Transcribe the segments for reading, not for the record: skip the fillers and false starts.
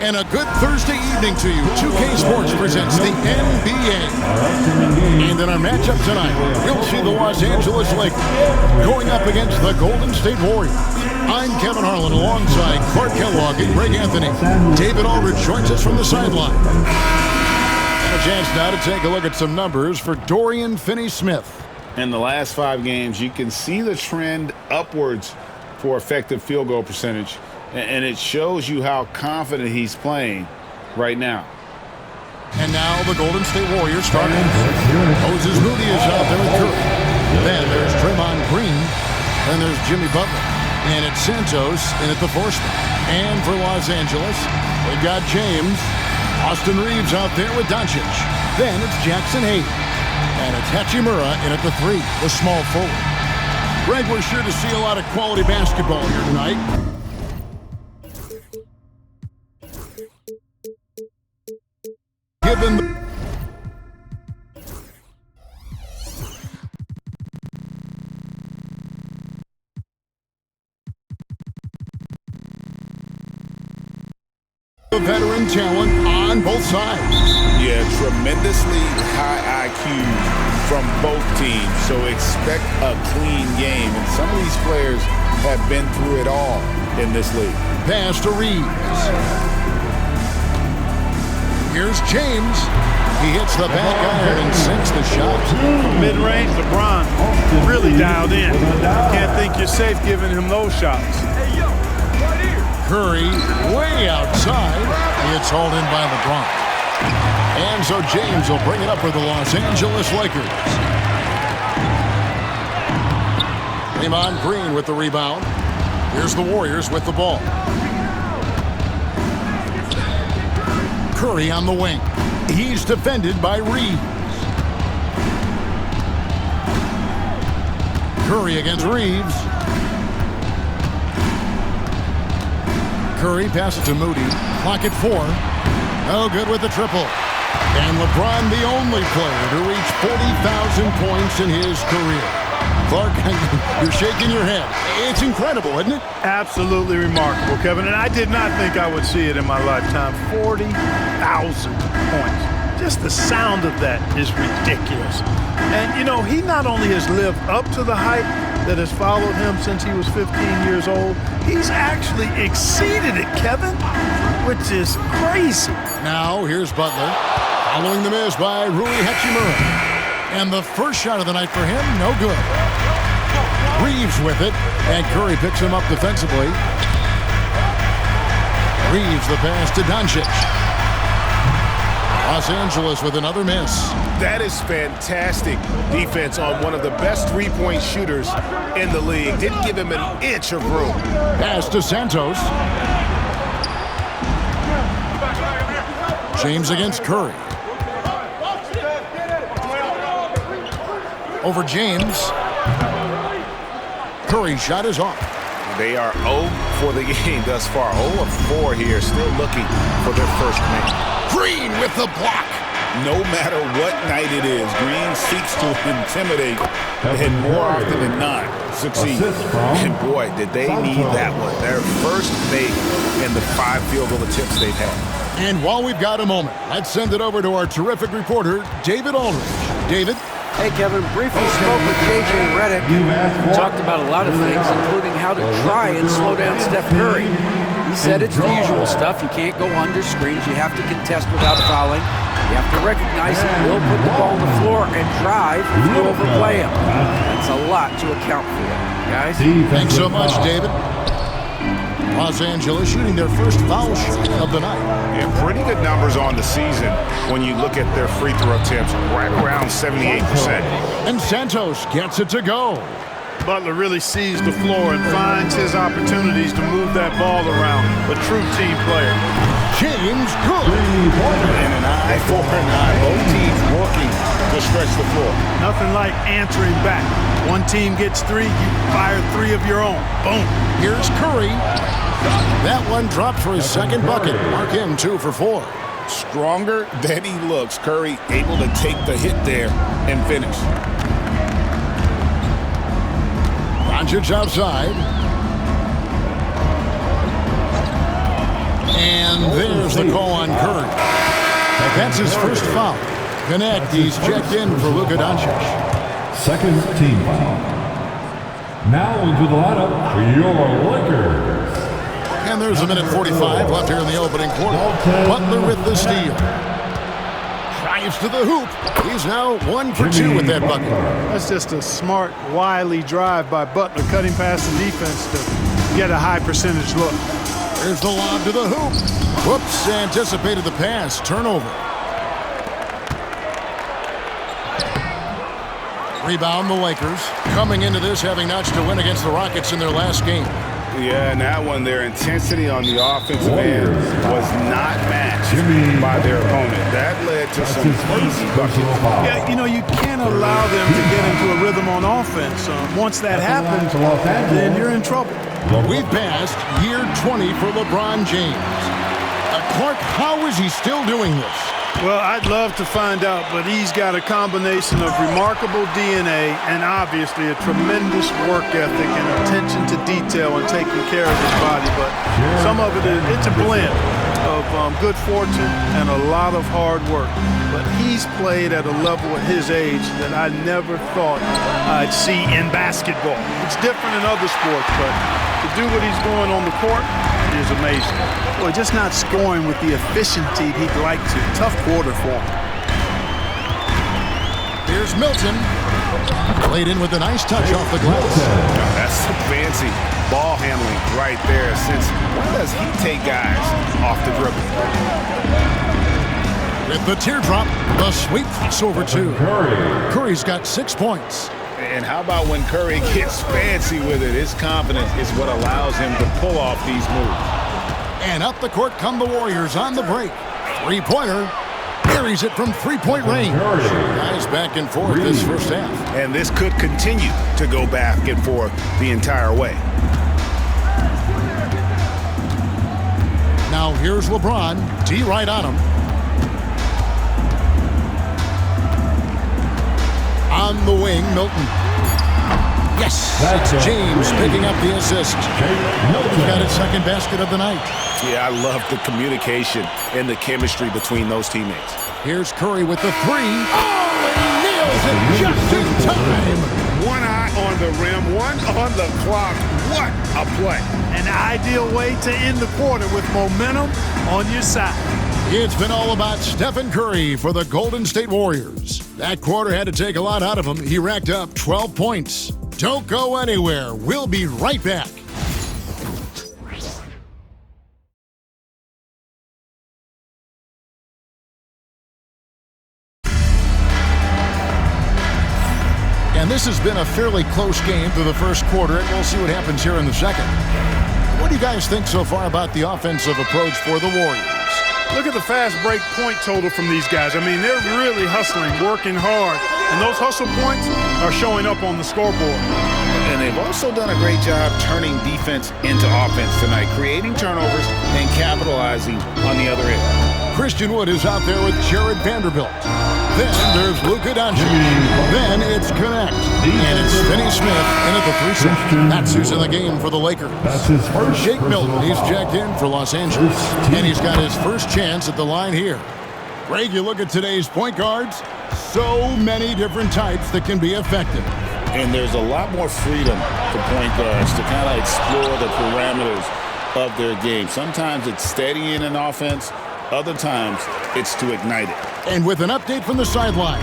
And a good Thursday evening to you. 2K Sports presents the NBA. And in our matchup tonight, we'll see the Los Angeles Lakers going up against the Golden State Warriors. I'm Kevin Harlan alongside Clark Kellogg and Greg Anthony. David Aldridge joins us from the sideline. And a chance now to take a look at some numbers for Dorian Finney-Smith. In the last 5 games, you can see the trend upwards for effective field goal percentage. And it shows you how confident he's playing right now. And now the Golden State Warriors starting. Moses Moody is out there with Curry. Then there's Draymond Green. Then there's Jimmy Butler. And it's Santos in at the 4 spot. And for Los Angeles, we've got James. Austin Reeves out there with Doncic. Then it's Jackson Hayes. And it's Hachimura in at the 3, the small forward. Greg, we're sure to see a lot of quality basketball here tonight. Given the veteran talent on both sides. Yeah, tremendously high IQ from both teams, so expect a clean game. And some of these players have been through it all in this league. Pass to Reeves. Here's James. He hits the back iron and sinks the shot. Mid-range, LeBron really dialed in. Can't think you're safe giving him those shots. Curry way outside. It's hauled in by LeBron. And so James will bring it up for the Los Angeles Lakers. Draymond Green with the rebound. Here's the Warriors with the ball. Curry on the wing. He's defended by Reeves. Curry against Reeves. Curry passes to Moody. Clock at 4. No good with the triple. And LeBron, the only player to reach 40,000 points in his career. Clark, you're shaking your head. It's incredible, isn't it? Absolutely remarkable, Kevin. And I did not think I would see it in my lifetime. 40,000 points. Just the sound of that is ridiculous. And, you know, he not only has lived up to the hype that has followed him since he was 15 years old, he's actually exceeded it, Kevin, which is crazy. Now, here's Butler. Following the miss by Rui Hachimura. And the first shot of the night for him, no good. Reeves with it, and Curry picks him up defensively. Reeves the pass to Doncic. Los Angeles with another miss. That is fantastic defense on one of the best three-point shooters in the league. Didn't give him an inch of room. Pass to Santos. James against Curry. Over James. Curry shot is off. They are 0 for the game thus far. 0 of 4 here, still looking for their first win. Green with the block. No matter what night it is, Green seeks to intimidate and more often than not succeed. And boy, did they need that one. Their first make in the 5 field goal attempts they've had. And while we've got a moment, let's send it over to our terrific reporter, David Aldridge. David? Hey, Kevin, briefly spoke with J.J. Redick. Talked about a lot of things, including how to try and slow down Steph Curry. He said it's the usual stuff. You can't go under screens. You have to contest without fouling. You have to recognize he will put the ball on the floor and drive if you overplay him. That's a lot to account for, guys. Thanks so much, David. Los Angeles shooting their first foul shot of the night. Yeah, pretty good numbers on the season when you look at their free throw attempts, right around 78%. And Santos gets it to go. Butler really sees the floor and finds his opportunities to move that ball around. A true team player. James good. And an eye for an eye. Both teams working to stretch the floor. Nothing like answering back. One team gets 3, you fire 3 of your own. Boom. Here's Curry. That one dropped for his second bucket. Mark him 2 for 4. Stronger than he looks. Curry able to take the hit there and finish. Doncic outside. And there's the call on Curry. That's his first foul. Connect, he's checked in for Luka Doncic. Second team foul. Now into the lineup for your Lakers. And there's a minute 45 left here in the opening quarter. Butler with the steal. Drives to the hoop. He's now 1 for 2 with that bucket. That's just a smart, wily drive by Butler, cutting past the defense to get a high percentage look. There's the lob to the hoop. Whoops, anticipated the pass. Turnover. Rebound the Lakers. Coming into this having notched a win against the Rockets in their last game. Yeah, and that one, their intensity on the offensive end was not matched by their opponent. That led to some easy buckets. Yeah, you know, you can't allow them to get into a rhythm on offense. Once that happens, then you're in trouble. We've passed year 20 for LeBron James. Clark, how is he still doing this? Well, I'd love to find out, but he's got a combination of remarkable DNA and obviously a tremendous work ethic and attention to detail and taking care of his body. But some of it's a blend of good fortune and a lot of hard work. But he's played at a level at his age that I never thought I'd see in basketball. It's different in other sports, but to do what he's doing on the court is amazing. Boy, just not scoring with the efficiency he'd like to. Tough quarter for him. Here's Milton. Played in with a nice touch off the glass. That's some fancy ball handling right there. Since when does he take guys off the dribble? With the teardrop, the sweet crossover too. Curry's got 6 points. And how about when Curry gets fancy with it? His confidence is what allows him to pull off these moves. And up the court come the Warriors on the break. Three-pointer. Buries it from three-point range. Guys back and forth this first half. And this could continue to go back and forth the entire way. Now here's LeBron. D right on him. On the wing, Milton. Yes, it's James picking up the assist. He's got his second basket of the night. Yeah, I love the communication and the chemistry between those teammates. Here's Curry with the three. Oh, and nails it just in time. One eye on the rim, one on the clock. What a play. An ideal way to end the quarter with momentum on your side. It's been all about Stephen Curry for the Golden State Warriors. That quarter had to take a lot out of him. He racked up 12 points. Don't go anywhere. We'll be right back. And this has been a fairly close game through the first quarter, and we'll see what happens here in the second. What do you guys think so far about the offensive approach for the Warriors? Look at the fast break point total from these guys. I mean, they're really hustling, working hard, and those hustle points are showing up on the scoreboard. And they've also done a great job turning defense into offense tonight, creating turnovers and capitalizing on the other end. Christian Wood is out there with Jared Vanderbilt. Then there's Luka Doncic. Then it's Connect. And it's Finney Smith in at the 3 slot. That's who's in the game for the Lakers. That's his first. Shake Milton, he's checked in for Los Angeles. And he's got his first chance at the line here. Greg, you look at today's point guards, so many different types that can be effective. And there's a lot more freedom for point guards to kind of explore the parameters of their game. Sometimes it's steadying an offense. Other times, it's to ignite it. And with an update from the sidelines,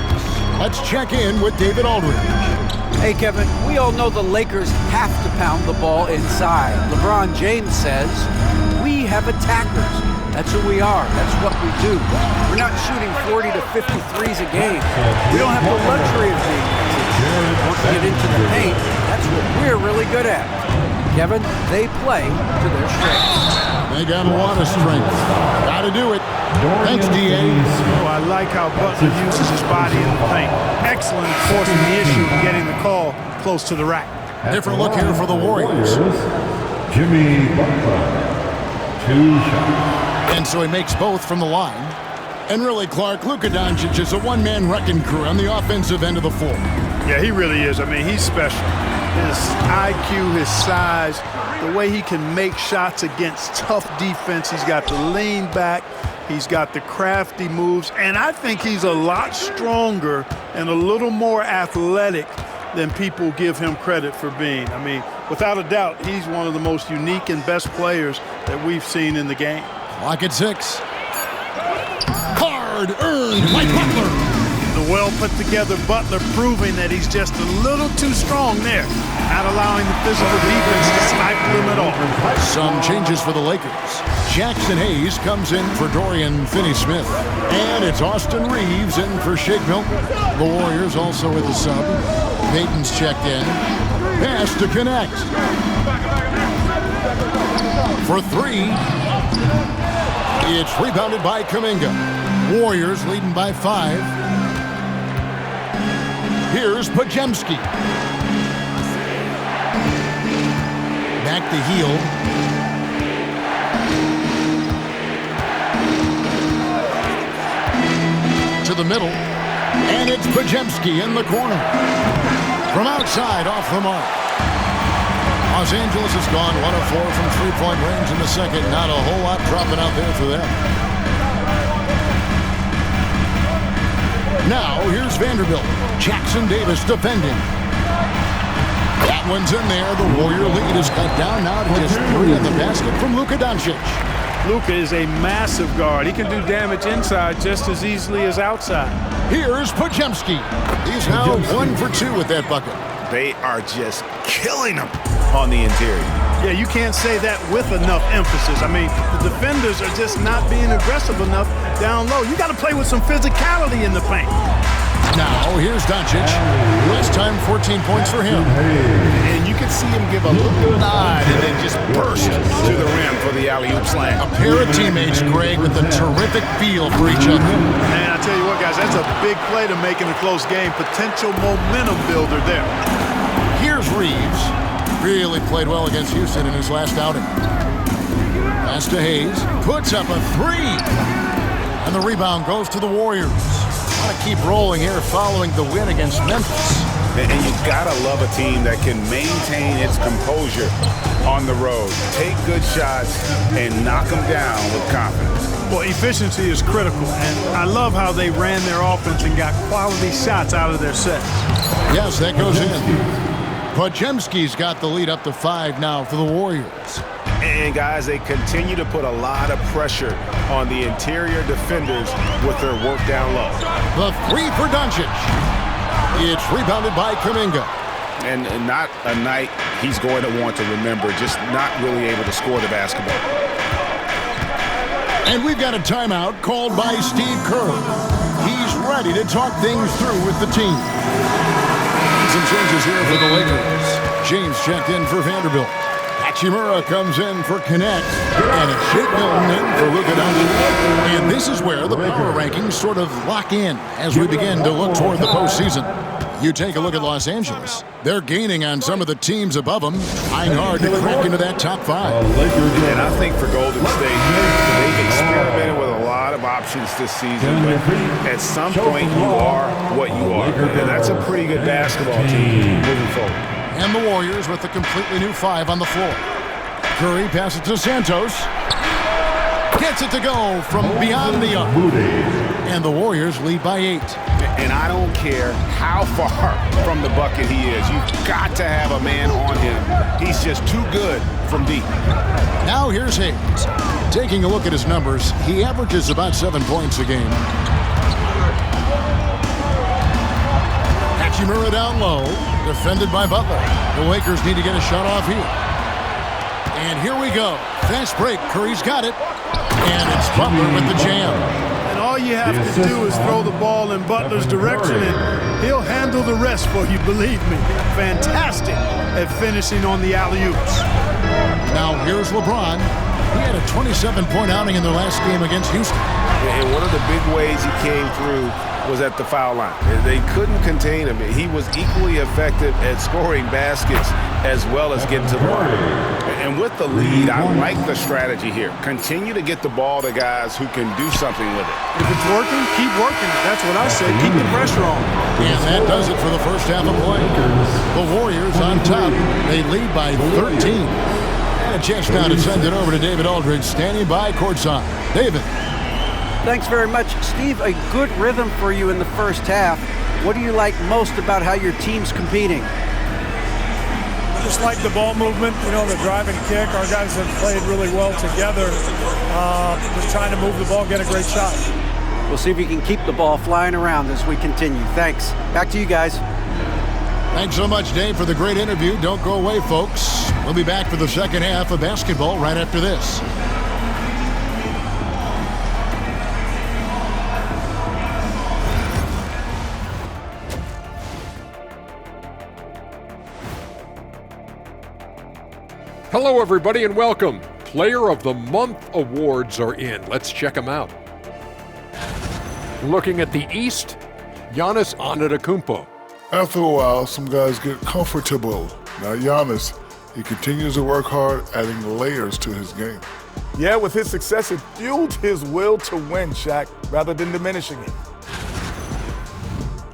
let's check in with David Aldridge. Hey, Kevin, we all know the Lakers have to pound the ball inside. LeBron James says, we have attackers. That's who we are. That's what we do. We're not shooting 40 to 50 threes a game. We don't have the luxury of being once we get into the paint. That's what we're really good at. Kevin, they play to their strengths. They got a lot of strength. Got to do it. Thanks, D.A. Oh, I like how Butler uses his body in the paint. Excellent at forcing the issue and getting the call close to the rack. Different look here for the Warriors. Jimmy Butler. 2 shots. And so he makes both from the line. And really, Clark, Luka Doncic is a one-man wrecking crew on the offensive end of the floor. Yeah, he really is. I mean, he's special. His IQ, his size, the way he can make shots against tough defense. He's got the lean back. He's got the crafty moves. And I think he's a lot stronger and a little more athletic than people give him credit for being. I mean, without a doubt, he's one of the most unique and best players that we've seen in the game. Clock at 6. Hard earned by Butler. The well-put-together Butler proving that he's just a little too strong there, not allowing the physical defense to stifle him at all. Some changes for the Lakers. Jackson Hayes comes in for Dorian Finney-Smith. And it's Austin Reeves in for Shake Milton. The Warriors also with a sub. Payton's checked in. Pass to connect. For 3. It's rebounded by Kuminga. Warriors leading by 5. Here's Pajemski. Back to heel. To the middle. And it's Pajemski in the corner. From outside, off the mark. Los Angeles has gone 1 of 4 from three-point range in the second. Not a whole lot dropping out there for them. Now, here's Vanderbilt. Jackson Davis defending. That one's in there. The Warrior lead is cut down now to just 3 in the basket from Luka Doncic. Luka is a massive guard. He can do damage inside just as easily as outside. Here's Pajemski. He's now 1 for 2 with that bucket. They are just killing him on the interior. Yeah, you can't say that with enough emphasis. I mean, the defenders are just not being aggressive enough down low. You got to play with some physicality in the paint. Now, here's Doncic. Last time, 14 points for him. And you can see him give a little nod and then just burst to the rim for the alley-oop slam. A pair of teammates, Greg, with a terrific feel for each other. Man, I tell you what, guys, that's a big play to make in a close game. Potential momentum builder there. Here's Reeves. Really played well against Houston in his last outing. Pass to Hayes. Puts up a 3. And the rebound goes to the Warriors. Want to keep rolling here following the win against Memphis. And you gotta love a team that can maintain its composure on the road, take good shots, and knock them down with confidence. Well, efficiency is critical, and I love how they ran their offense and got quality shots out of their sets. Yes, that goes in. Pajemski's got the lead up to 5 now for the Warriors. And guys, they continue to put a lot of pressure on the interior defenders with their work down low. The 3 for Doncic. It's rebounded by Kuminga. And not a night he's going to want to remember, just not really able to score the basketball. And we've got a timeout called by Steve Kerr. He's ready to talk things through with the team. Some changes here for the Lakers. James checked in for Vanderbilt. Hachimura comes in for Connect, and it's Shake Milton in for Luka Doncic. And this is where the power rankings sort of lock in as we begin to look toward the postseason. You take a look at Los Angeles. They're gaining on some of the teams above them, trying hard to crack into that top 5. And I think for Golden State, they've experimented with a lot of options this season, but at some point you are what you are. And that's a pretty good basketball team moving forward. And the Warriors with a completely new 5 on the floor. Curry passes to Santos. Gets it to go from beyond the arc. And the Warriors lead by 8. And I don't care how far from the bucket he is. You've got to have a man on him. He's just too good from deep. Now here's Hayes. Taking a look at his numbers, he averages about 7 points a game. Hachimura down low, defended by Butler. The Lakers need to get a shot off here. And here we go. Fast break. Curry's got it. And it's Butler with the jam. And all you have to do is throw the ball in Butler's direction, and he'll handle the rest for you, believe me. Fantastic at finishing on the alley-oops. Now here's LeBron. He had a 27-point outing in their last game against Houston. And one of the big ways he came through was at the foul line. They couldn't contain him. He was equally effective at scoring baskets as well as getting to the line. And with the lead, I like the strategy here. Continue to get the ball to guys who can do something with it. If it's working, keep working. That's what I say. Keep the pressure on. And that does it for the first half of play. The Warriors on top. They lead by 13. And a chance now to send it over to David Aldridge, standing by courtside. David. Thanks very much, Steve. A good rhythm for you in the first half. What do you like most about how your team's competing? Just like the ball movement, the drive and kick. Our guys have played really well together. Just trying to move the ball, get a great shot. We'll see if we can keep the ball flying around as we continue. Thanks. Back to you guys. Thanks so much, Dave, for the great interview. Don't go away, folks. We'll be back for the second half of basketball right after this. Hello, everybody, and welcome. Player of the Month awards are in. Let's check them out. Looking at the East, Giannis Antetokounmpo. After a while, some guys get comfortable. Now Giannis, he continues to work hard, adding layers to his game. Yeah, with his success, it fueled his will to win, Shaq, rather than diminishing it.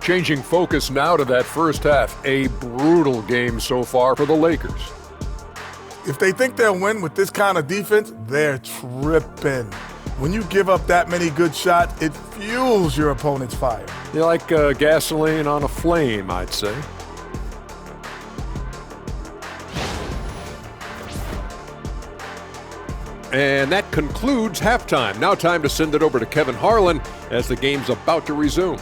Changing focus now to that first half. A brutal game so far for the Lakers. If they think they'll win with this kind of defense, they're tripping. When you give up that many good shots, it fuels your opponent's fire. They're like gasoline on a flame, I'd say. And that concludes halftime. Now time to send it over to Kevin Harlan as the game's about to resume.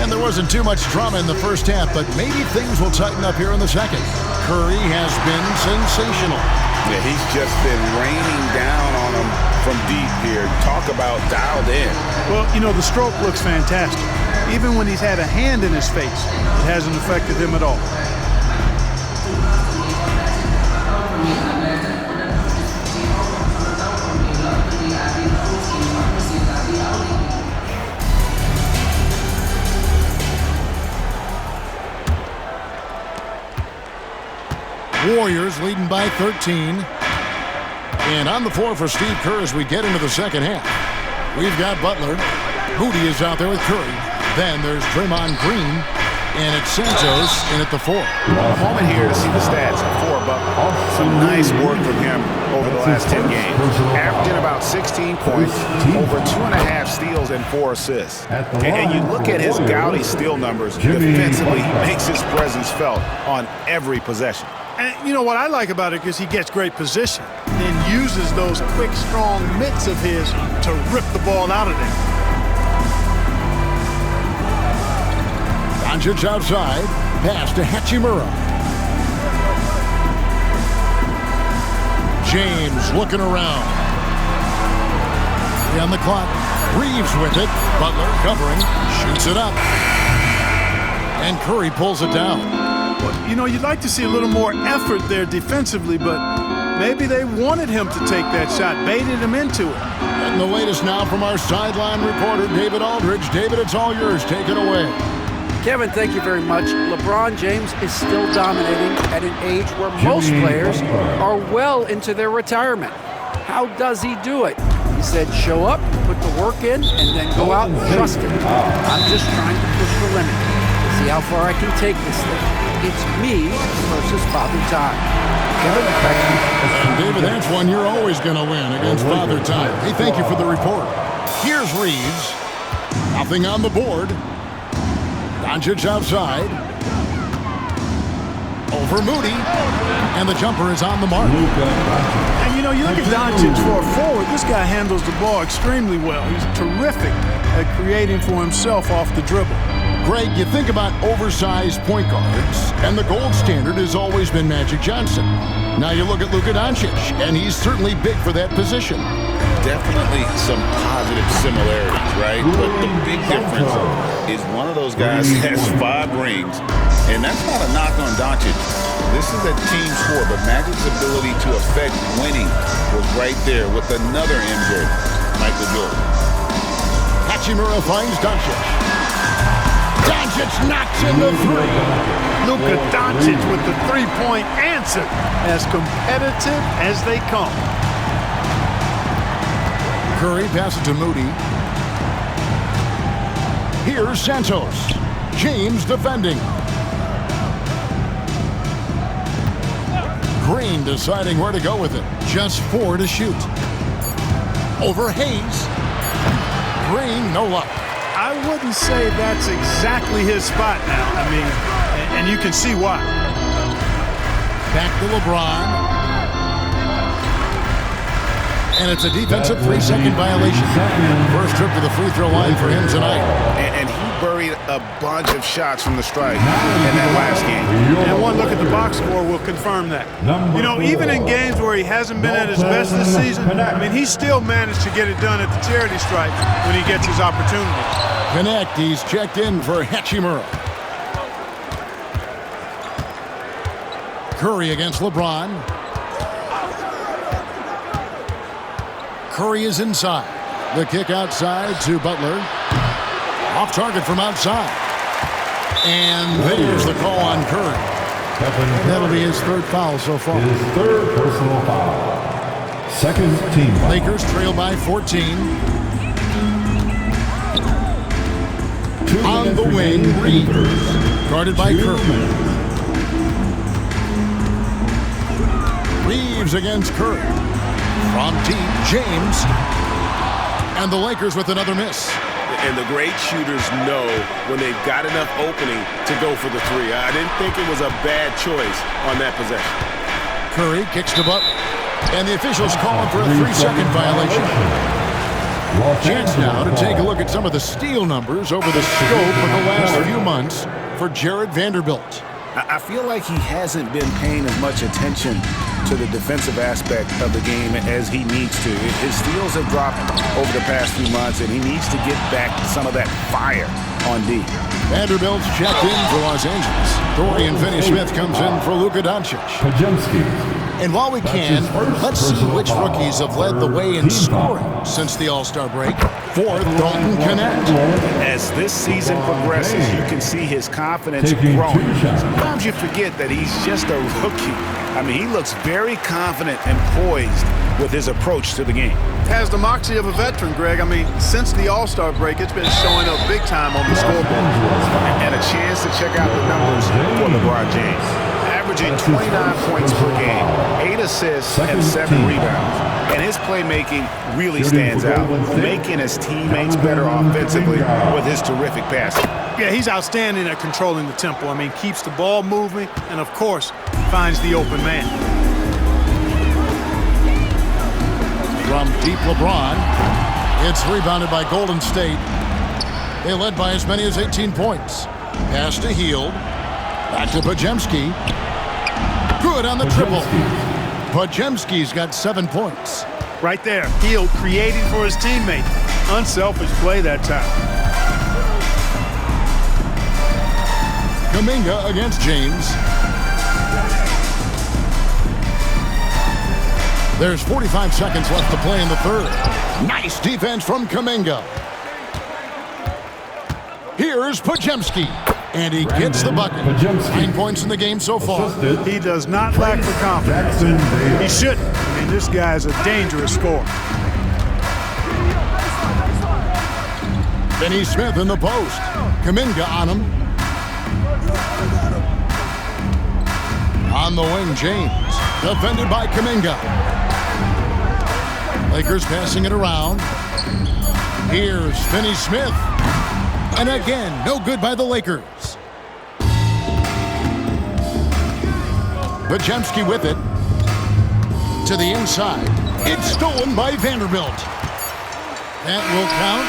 And there wasn't too much drama in the first half, but maybe things will tighten up here in the second. Curry has been sensational. Yeah, he's just been raining down on them from deep here. Talk about dialed in. Well, the stroke looks fantastic. Even when he's had a hand in his face, it hasn't affected him at all. Warriors leading by 13. And on the floor for Steve Kerr as we get into the second half. We've got Butler. Moody is out there with Curry. Then there's Draymond Green. And it's Santos in at the 4. A moment here to see the stats for Butler. Some nice work from him over the last 10 games. Averaging about 16 points, over 2.5 steals and 4 assists. And you look at his gaudy steal numbers. Defensively, he makes his presence felt on every possession. And you know what I like about it is he gets great position, then uses those quick, strong mitts of his to rip the ball out of there. Doncic outside, pass to Hachimura. James looking around. On the clock, Reeves with it. Butler covering, shoots it up. And Curry pulls it down. Well, you'd like to see a little more effort there defensively, but maybe they wanted him to take that shot, baited him into it. And the latest now from our sideline reporter, David Aldridge. David, it's all yours. Take it away. Kevin, thank you very much. LeBron James is still dominating at an age where most players are well into their retirement. How does he do it? He said, show up, put the work in, and then go out and trust it. I'm just trying to push the limit. See how far I can take this thing. It's me versus Father Time. Kevin, back to you. And David, that's one you're always going to win against Father Time. Hey, thank you for the report. Here's Reeves. Nothing on the board. Doncic outside. Over Moody. And the jumper is on the mark. And you look at Doncic for a forward. This guy handles the ball extremely well. He's terrific at creating for himself off the dribble. Greg, you think about oversized point guards, and the gold standard has always been Magic Johnson. Now you look at Luka Doncic, and he's certainly big for that position. Definitely some positive similarities, right? But the big difference is one of those guys has 5 rings, and that's not a knock on Doncic. This is a team sport, but Magic's ability to affect winning was right there with another MJ, Michael Jordan. Hachimura finds Doncic. Doncic knocks in the 3. Luka Doncic with the three-point answer, as competitive as they come. Curry passes to Moody. Here's Santos. James defending. Green deciding where to go with it. Just 4 to shoot. Over Hayes. Green, no luck. I wouldn't say that's exactly his spot now. I mean, and you can see why. Back to LeBron. And it's a defensive 3-second violation. First trip to the free throw line for him tonight. And he buried a bunch of shots from the strike in that last game. And one look at the box score will confirm that. You know, even in games where he hasn't been at his best this season, I mean, he still managed to get it done at the charity stripe when he gets his opportunity. Connect, he's checked in for Hachimura. Curry against LeBron. Curry is inside. The kick outside to Butler. Off target from outside. And there's the call on Curry. That'll be his 3rd foul so far. His 3rd personal foul. 2nd team foul. Lakers trail by 14. On the wing, Reeves. Guarded by Curry. Reeves against Curry. From deep, James. And the Lakers with another miss. And the great shooters know when they've got enough opening to go for the 3. I didn't think it was a bad choice on that possession. Curry kicks to Butler. And the officials calling for a 3-second violation. Chance now to take a look at some of the steal numbers over the scope of the last few months for Jared Vanderbilt. I feel like he hasn't been paying as much attention to the defensive aspect of the game as he needs to. His steals have dropped over the past few months, and he needs to get back some of that fire on D. Vanderbilt's checked in for Los Angeles. Dorian Finney-Smith comes in for Luka Doncic. And while we can, let's see which rookies have led the way in scoring since the All-Star break. 4th, Dalton Connect. As this season progresses, you can see his confidence growing. Sometimes you forget that he's just a rookie. I mean, he looks very confident and poised with his approach to the game. Has the moxie of a veteran, Greg. I mean, since the All-Star break, it's been showing up big time on the scoreboard. And a chance to check out the numbers for LeBron James. Averaging 29 points per game, 8 assists, and 7 rebounds. And his playmaking really stands out, making his teammates better offensively with his terrific passing. Yeah, he's outstanding at controlling the tempo. I mean, keeps the ball moving, and of course, finds the open man. From deep LeBron, it's rebounded by Golden State. They led by as many as 18 points. Pass to Hield. Back to Podziemski. Good on the triple. Podziemski's got 7 points. Right there, Hield creating for his teammate. Unselfish play that time. Kuminga against James. There's 45 seconds left to play in the 3rd. Nice defense from Kuminga. Here's Podziemski. And he gets the bucket. 9 points in the game so far. He does not lack the confidence. He shouldn't. I mean, this guy is a dangerous scorer. Finney-Smith in the post. Kuminga on him. On the wing, James. Defended by Kuminga. Lakers passing it around. Here's Finney-Smith. And again, no good by the Lakers. Podziemski with it. To the inside. It's stolen by Vanderbilt. That will count.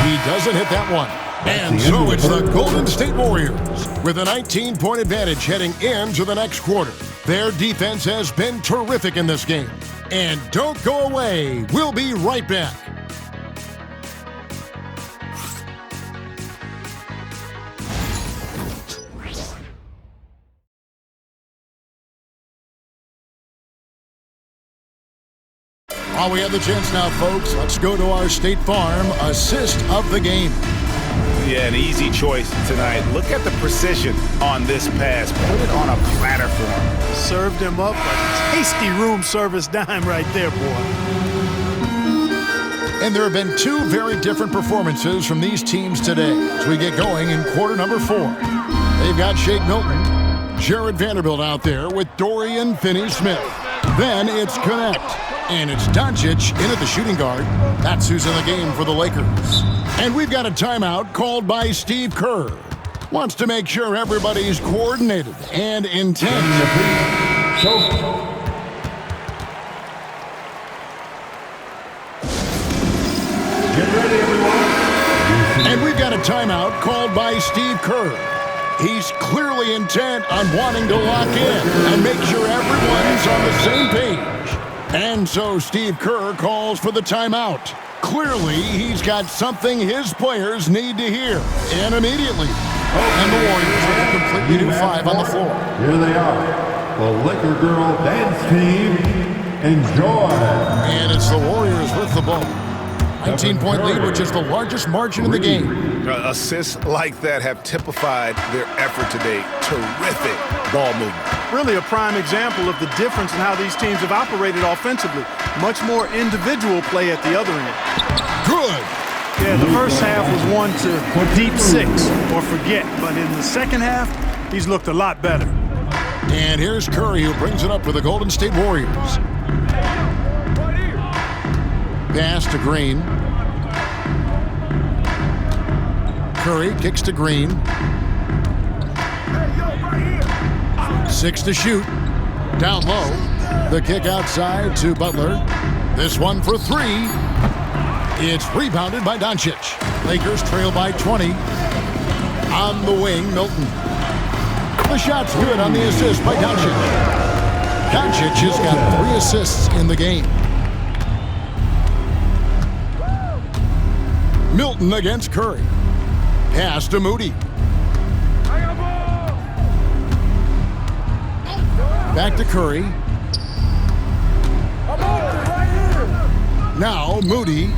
He doesn't hit that one. And so it's the Golden State Warriors with a 19-point advantage heading into the next quarter. Their defense has been terrific in this game. And don't go away. We'll be right back. While we have the chance now, folks, let's go to our State Farm assist of the game. Yeah, an easy choice tonight. Look at the precision on this pass. Put it on a platter for him. Served him up a tasty room service dime right there, boy. And there have been two very different performances from these teams today as we get going in quarter number 4. They've got Shake Milton, Jared Vanderbilt out there with Dorian Finney-Smith. Then it's Connect, and it's Doncic in at the shooting guard. That's who's in the game for the Lakers. And we've got a timeout called by Steve Kerr. Wants to make sure everybody's coordinated and intent. Get ready, everyone. And we've got a timeout called by Steve Kerr. He's clearly intent on wanting to lock in and make sure everyone's on the same page. And so Steve Kerr calls for the timeout. Clearly, he's got something his players need to hear, and immediately. And the Warriors with a completely new 5 on the floor. Here they are, the Laker Girl Dance Team. Enjoy. And it's the Warriors with the ball. 19-point lead, which is the largest margin in the game. Assists like that have typified their effort today. Terrific ball movement. Really a prime example of the difference in how these teams have operated offensively. Much more individual play at the other end. Good. Yeah, the first half was one to deep 6 or forget. But in the second half, he's looked a lot better. And here's Curry, who brings it up for the Golden State Warriors. Pass to Green. Curry kicks to Green. 6 to shoot. Down low. The kick outside to Butler. This one for 3. It's rebounded by Doncic. Lakers trail by 20. On the wing, Milton. The shot's good on the assist by Doncic. Doncic has got 3 assists in the game. Milton against Curry. Pass to Moody. Back to Curry. Now Moody.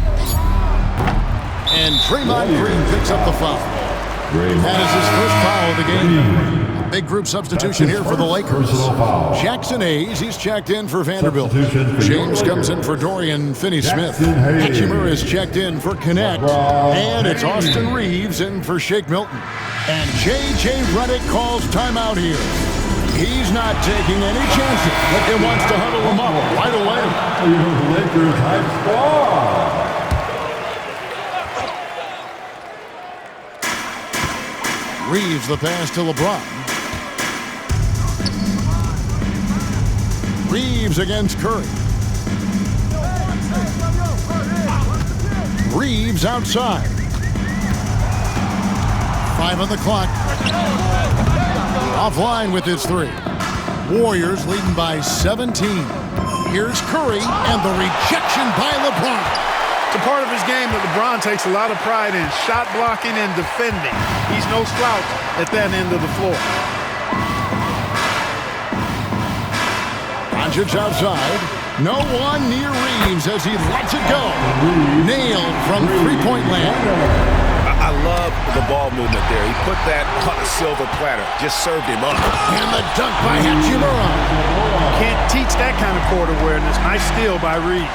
And Draymond Green picks up the foul. That is his first foul of the game. Big group substitution here for the Lakers. Jackson Hayes, he's checked in for Vanderbilt. James comes in for Dorian Finney-Smith. Hatchimer is checked in for Connect. And it's Austin Reeves in for Shake Milton. And J.J. Redick calls timeout here. He's not taking any chances and wants to huddle him up right away. Lakers high squad. Reeves the pass to LeBron. Reeves against Curry. Reeves outside. 5 on the clock. Offline with his 3. Warriors leading by 17. Here's Curry and the rejection by LeBron. It's a part of his game that LeBron takes a lot of pride in, shot blocking and defending. He's no slouch at that end of the floor. Doncic outside. No one near Reeves as he lets it go. Nailed from three-point land. I love the ball movement there. He put that on a silver platter. Just served him up. And the dunk by Hatchimer. Can't teach that kind of court awareness. Nice steal by Reeves.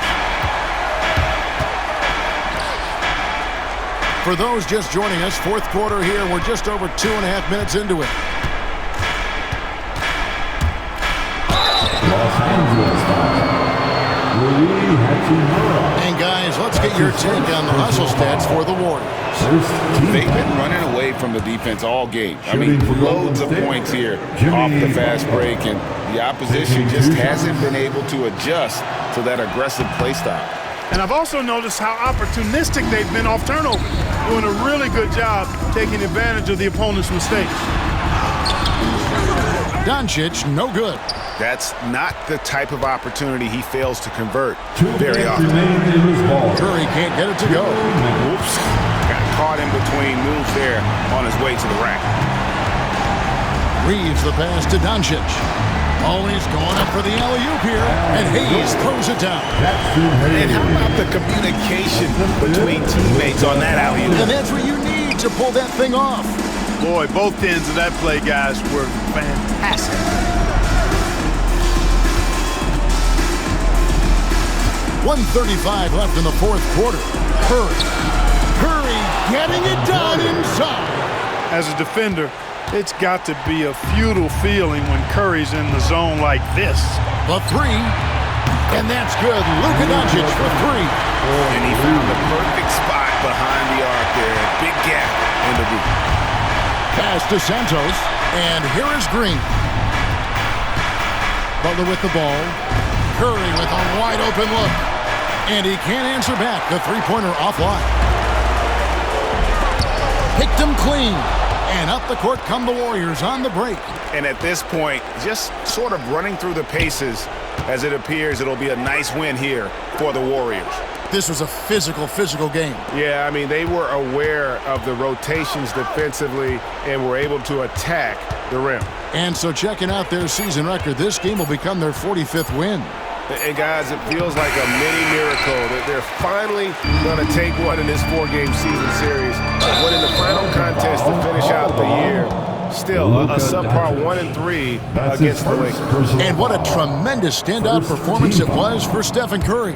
For those just joining us, 4th quarter here. We're just over 2.5 minutes into it. Los Angeles And guys, let's get your take on the hustle stats for the Warriors. They've been running away from the defense all game. I mean, loads of points here off the fast break, and the opposition just hasn't been able to adjust to that aggressive play style. And I've also noticed how opportunistic they've been off turnover, doing a really good job taking advantage of the opponent's mistakes. Doncic, no good. That's not the type of opportunity he fails to convert very often. Curry can't get it to go. Oops. Got caught in between moves there on his way to the rack. Reeves the pass to Doncic. Oh, he's going up for the alley-oop here, and Hayes throws it down. And how about the communication between teammates on that alley-oop? And that's what you need to pull that thing off. Boy, both ends of that play, guys, were fantastic. 1:35 left in the fourth quarter. Curry getting it done inside. As a defender, it's got to be a futile feeling when Curry's in the zone like this. The three, and that's good. Luka Doncic for three. And he found the perfect spot behind the arc there. Big gap in the boot. Pass to Santos, and here is Green. Butler with the ball. Curry with a wide open look. And he can't answer back. The three-pointer offline. Picked him clean. And up the court come the Warriors on the break. And at this point, just sort of running through the paces, as it appears it'll be a nice win here for the Warriors. This was a physical game. Yeah, I mean, they were aware of the rotations defensively and were able to attack the rim. And so checking out their season record, this game will become their 45th win. And guys, it feels like a mini miracle that they're finally going to take one in this four-game season series. Winning the final contest to finish out the year. Still, a subpar 1-3 against the Lakers. And what a tremendous standout performance it was for Stephen Curry.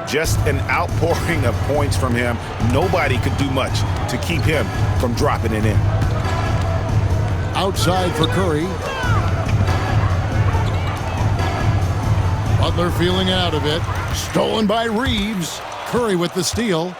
Just an outpouring of points from him. Nobody could do much to keep him from dropping it in. Outside for Curry. Butler feeling out of it. Stolen by Reeves. Curry with the steal.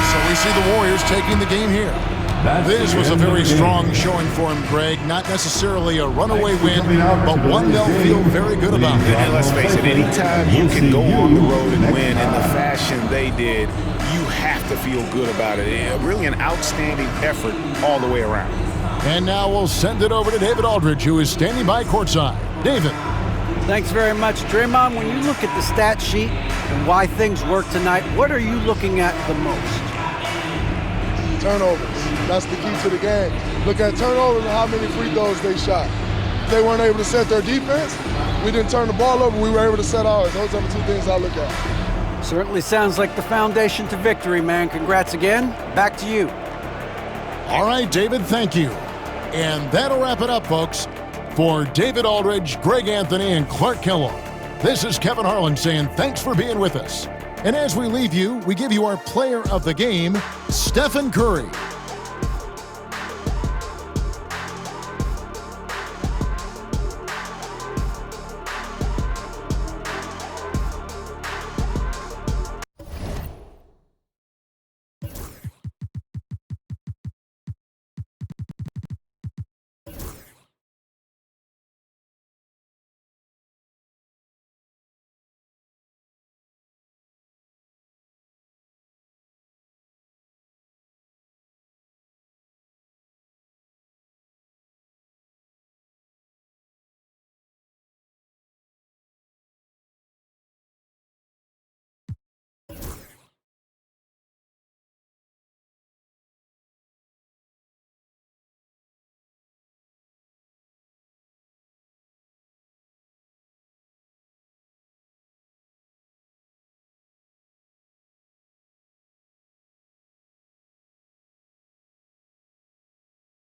So we see the Warriors taking the game here. This was a very strong showing for him, Greg. Not necessarily a runaway win, but one they'll feel very good about. And let's face it, anytime you can go on the road and win in the fashion they did, you have to feel good about it. Really an outstanding effort all the way around. And now we'll send it over to David Aldridge, who is standing by courtside. David. Thanks very much, Draymond. When you look at the stat sheet and why things work tonight, what are you looking at the most? Turnovers. That's the key to the game. Look at turnovers and how many free throws they shot. If they weren't able to set their defense, we didn't turn the ball over, we were able to set ours. Those are the two things I look at. Certainly sounds like the foundation to victory, man. Congrats again. Back to you. All right, David, thank you. And that'll wrap it up, folks. For David Aldridge, Greg Anthony, and Clark Kellogg, this is Kevin Harlan saying thanks for being with us. And as we leave you, we give you our player of the game, Stephen Curry.